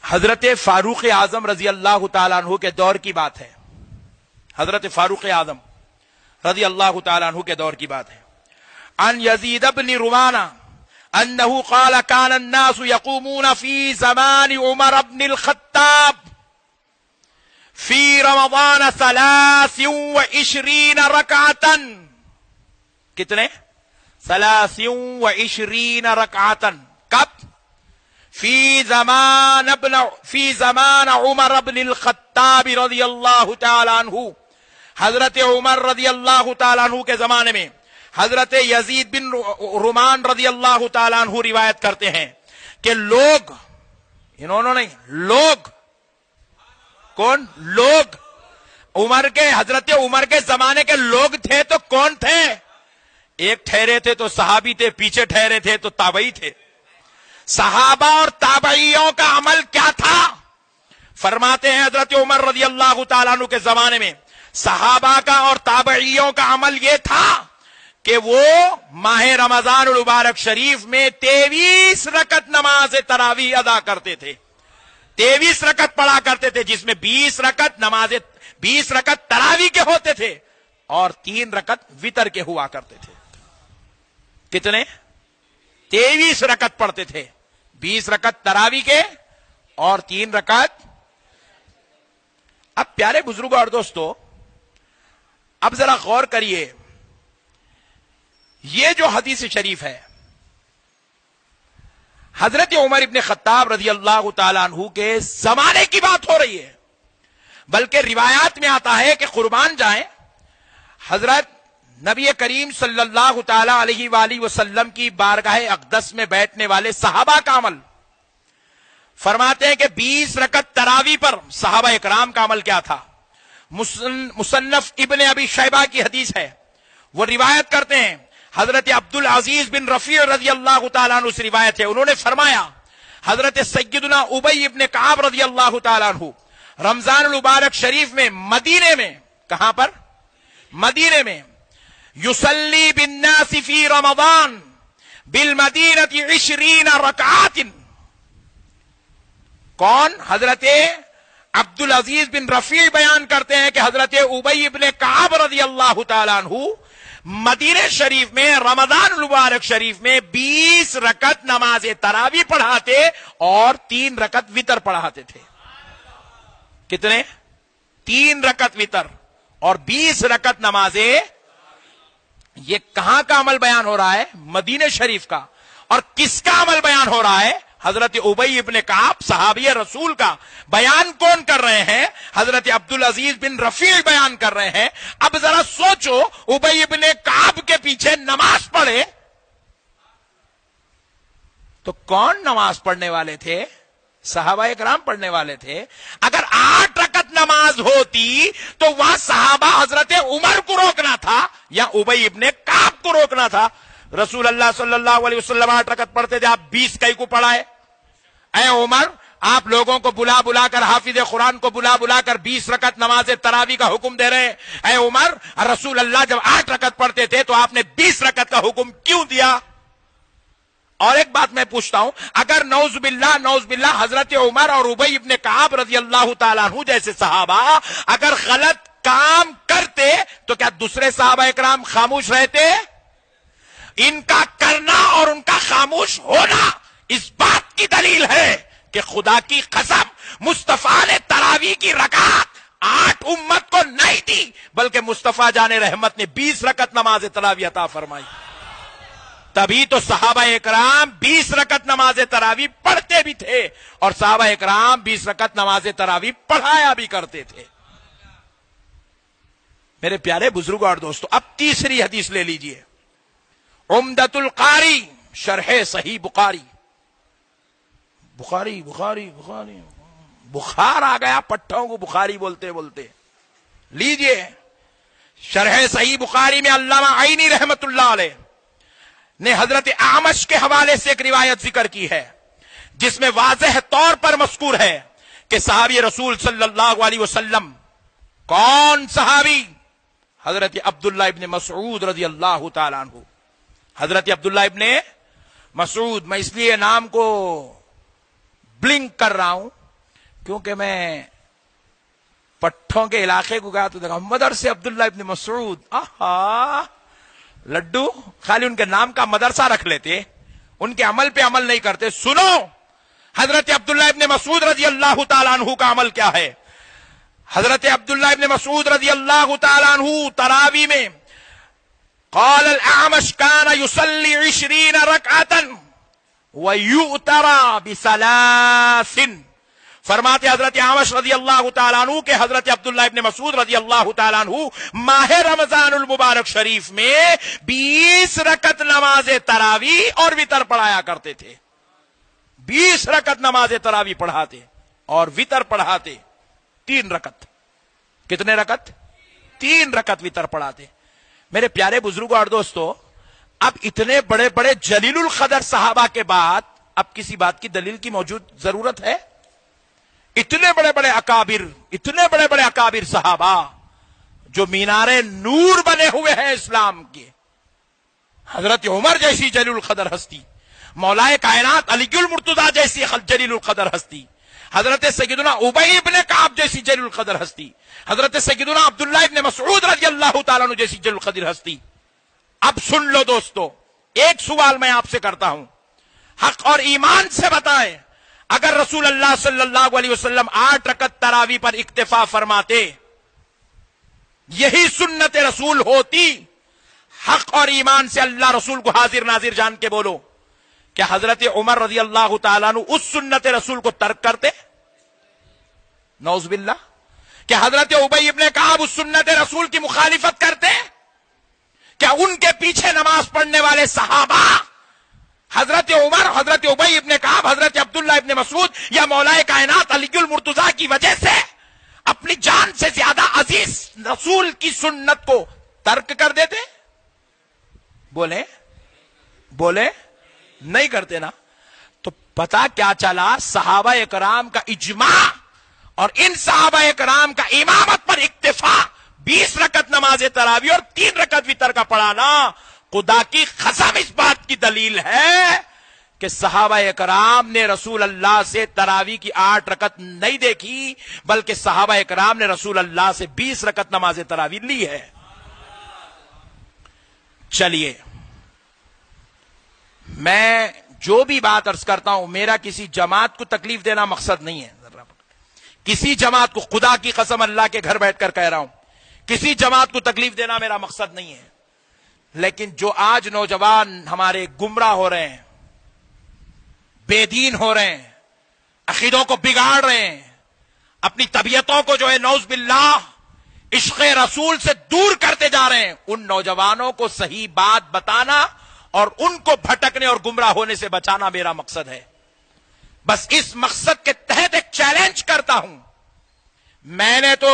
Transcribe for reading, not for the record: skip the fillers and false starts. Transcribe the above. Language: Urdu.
حضرت فاروق اعظم رضی اللہ تعالیٰ عنہ کے دور کی بات ہے. حضرت فاروق اعظم رضی اللہ تعالیٰ عنہ کے دور کی بات ہے. عن یزید بن روانہ انه قال كان الناس يقومون في زمان عمر بن الخطاب في رمضان 23 ركعة. کتنے؟ 23 ركعة. کب؟ في زمان عمر بن الخطاب رضی اللہ تعالی عنہ. حضرت عمر رضی اللہ تعالی عنہ کے زمانے میں حضرت یزید بن رومان رضی اللہ تعالی عنہ روایت کرتے ہیں کہ لوگ، انہوں نہیں، لوگ، کون لوگ؟ حضرت عمر کے زمانے کے لوگ تھے تو کون تھے؟ ایک ٹھہرے تھے تو صحابی تھے، پیچھے ٹھہرے تھے تو تابعی تھے. صحابہ اور تابعیوں کا عمل کیا تھا؟ فرماتے ہیں حضرت عمر رضی اللہ تعالیٰ عنہ کے زمانے میں صحابہ کا اور تابعیوں کا عمل یہ تھا کہ وہ ماہ رمضان المبارک شریف میں 23 رکعت نماز تراویح ادا کرتے تھے. 23 رکعت پڑھا کرتے تھے، جس میں 20 رکعت تراویح کے ہوتے تھے اور 3 رکعت وتر کے ہوا کرتے تھے. کتنے؟ 23 رکعت پڑھتے تھے، 20 رکعت تراویح کے اور 3 رکعت. اب پیارے بزرگوں اور دوستو، اب ذرا غور کریے، یہ جو حدیث شریف ہے حضرت عمر ابن خطاب رضی اللہ تعالیٰ عنہ کے زمانے کی بات ہو رہی ہے. بلکہ روایات میں آتا ہے کہ قربان جائیں، حضرت نبی کریم صلی اللہ تعالی علیہ وآلہ وسلم کی بارگاہ اقدس میں بیٹھنے والے صحابہ کا عمل. فرماتے ہیں کہ 20 رکعت تراویح پر صحابہ اکرام کا عمل کیا تھا. مصنف ابن ابی شیبہ کی حدیث ہے، وہ روایت کرتے ہیں حضرت عبدالعزیز بن رفیع رضی اللہ تعالیٰ عنہ سے روایت ہے. انہوں نے فرمایا حضرت سیدنا ابی ابن کعب رضی اللہ تعالیٰ عنہ رمضان المبارک شریف میں مدینے میں، کہاں پر؟ مدینے میں، یصلی بالناس فی رمضان بالمدینہ 20 رکعات. کون؟ حضرت عبدالعزیز بن رفیع بیان کرتے ہیں کہ حضرت ابی ابن کعب رضی اللہ تعالیٰ عنہ مدینہ شریف میں رمضان المبارک شریف میں 20 رکعت نماز تراویح پڑھاتے اور 3 رکعت وتر پڑھاتے تھے. کتنے؟ 3 رکعت وتر اور 20 رکعت نمازیں. یہ کہاں کا عمل بیان ہو رہا ہے؟ مدینہ شریف کا. اور کس کا عمل بیان ہو رہا ہے؟ حضرت ابی ابن کعب صحابی رسول کا. بیان کون کر رہے ہیں؟ حضرت عبدالعزیز بن رفیع بیان کر رہے ہیں. اب ذرا سوچو، ابی ابن کعب کے پیچھے نماز پڑھے تو کون نماز پڑھنے والے تھے؟ صحابہ اکرام پڑھنے والے تھے. اگر 8 رکعت نماز ہوتی تو وہاں صحابہ حضرت عمر کو روکنا تھا یا ابی ابن کعب کو روکنا تھا؟ رسول اللہ صلی اللہ علیہ وسلم 8 رکعت پڑھتے تھے، آپ 20 کئی کو پڑھائے. اے عمر، آپ لوگوں کو بلا بلا کر، حافظ قرآن کو بلا بلا کر 20 رکعت نماز تراویح کا حکم دے رہے ہیں. اے عمر، رسول اللہ جب 8 رکعت پڑھتے تھے تو آپ نے 20 رکعت کا حکم کیوں دیا؟ اور ایک بات میں پوچھتا ہوں، اگر نعوذ باللہ حضرت عمر اور ابی ابن کعب رضی اللہ تعالیٰ عنہ جیسے صحابہ اگر غلط کام کرتے تو کیا دوسرے صحابہ اکرام خاموش رہتے؟ ان کا کرنا اور ان کا خاموش ہونا اس بات کی دلیل ہے کہ خدا کی قسم مصطفیٰ نے تراویح کی رکعت 8 امت کو نہیں دی، بلکہ مصطفیٰ جان رحمت نے 20 رکعت نماز تراویح عطا فرمائی. تبھی تو صحابہ اکرام 20 رکعت نماز تراویح پڑھتے بھی تھے اور صحابہ اکرام 20 رکعت نماز تراویح پڑھایا بھی کرتے تھے. میرے پیارے بزرگوں اور دوستو، اب تیسری حدیث لے لیجئے. عمدۃ القاری شرح صحیح بخاری. بخاری بخار آ گیا پٹھوں کو بخاری بولتے بولتے. لیجئے شرح صحیح بخاری میں علامہ عینی رحمت اللہ علیہ نے حضرت اعمش کے حوالے سے ایک روایت ذکر کی ہے جس میں واضح طور پر مذکور ہے کہ صحابی رسول صلی اللہ علیہ وسلم. کون صحابی؟ حضرت عبداللہ ابن مسعود رضی اللہ تعالیٰ عنہ. حضرت عبداللہ ابن مسعود، میں اس لیے نام کو بلنک کر رہا ہوں کیونکہ میں پٹھوں کے علاقے کو گیا تو دیکھا مدرسے عبداللہ ابن مسعود. آہا لڈو خالی ان کے نام کا مدرسہ رکھ لیتے, ان کے عمل پہ عمل نہیں کرتے. سنو حضرت عبداللہ ابن مسعود رضی اللہ تعالیٰ عنہ کا عمل کیا ہے. حضرت عبداللہ ابن مسعود رضی اللہ تعالیٰ عنہ تراوی میں قال الاعمش كان يصلي 20 ركعة ويؤتر بثلاث. فرماتے حضرت اعمش رضی اللہ تعالیٰ عنہ کہ حضرت عبداللہ ابن مسعود رضی اللہ تعالیٰ عنہ ماہ رمضان المبارک شریف میں 20 رکعت نماز تراوی اور وتر پڑھایا کرتے تھے. 20 رکعت نماز تراوی پڑھاتے اور وتر پڑھاتے 3 رکعت. کتنے رکعت؟ 3 رکعت وتر پڑھاتے. میرے پیارے بزرگوں اور دوستو, اب اتنے بڑے بڑے جلیل القدر صحابہ کے بعد اب کسی بات کی دلیل کی موجود ضرورت ہے؟ اتنے بڑے بڑے اکابر صحابہ جو مینار نور بنے ہوئے ہیں اسلام کے. حضرت عمر جیسی جلیل القدر ہستی, مولائے کائنات علی المرتضیٰ جیسی جلیل القدر ہستی, حضرت سیدنا ابی ابن کعب جیسی جلیل القدر ہستی, حضرت سیدنا عبداللہ ابن مسعود رضی اللہ تعالیٰ عنہ جیسی جلیل القدر ہستی. اب سن لو دوستو, ایک سوال میں آپ سے کرتا ہوں, حق اور ایمان سے بتائیں, اگر رسول اللہ صلی اللہ علیہ وسلم 8 رکعت تراوی پر اکتفا فرماتے, یہی سنت رسول ہوتی, حق اور ایمان سے اللہ رسول کو حاضر ناظر جان کے بولو, کیا حضرت عمر رضی اللہ تعالیٰ عنہ اس سنت رسول کو ترک کرتے؟ نعوذ باللہ. کیا حضرت ابی ابن کعب اس سنت رسول کی مخالفت کرتے؟ کیا ان کے پیچھے نماز پڑھنے والے صحابہ حضرت عمر, حضرت ابی ابن کعب, حضرت عبداللہ ابن مسعود یا مولائے کائنات علی المرتضیٰ کی وجہ سے اپنی جان سے زیادہ عزیز رسول کی سنت کو ترک کر دیتے؟ بولے نہیں کرتے نا. تو پتا کیا چلا, صحابہ اکرام کا اجماع اور ان صحابہ اکرام کا امامت پر اکتفا, 20 رکعت نماز تراوی اور 3 رکعت وتر کا پڑھانا, خدا کی قسم اس بات کی دلیل ہے کہ صحابہ اکرام نے رسول اللہ سے تراوی کی 8 رکعت نہیں دیکھی, بلکہ صحابہ اکرام نے رسول اللہ سے 20 رکعت نماز تراوی لی ہے. چلیے, میں جو بھی بات عرض کرتا ہوں, میرا کسی جماعت کو تکلیف دینا مقصد نہیں ہے. کسی جماعت کو, خدا کی قسم اللہ کے گھر بیٹھ کر کہہ رہا ہوں, کسی جماعت کو تکلیف دینا میرا مقصد نہیں ہے. لیکن جو آج نوجوان ہمارے گمراہ ہو رہے ہیں, بے دین ہو رہے ہیں, عقیدوں کو بگاڑ رہے ہیں, اپنی طبیعتوں کو جو ہے نعوذ باللہ عشق رسول سے دور کرتے جا رہے ہیں, ان نوجوانوں کو صحیح بات بتانا اور ان کو بھٹکنے اور گمراہ ہونے سے بچانا میرا مقصد ہے. بس اس مقصد کے تحت ایک چیلنج کرتا ہوں. میں نے تو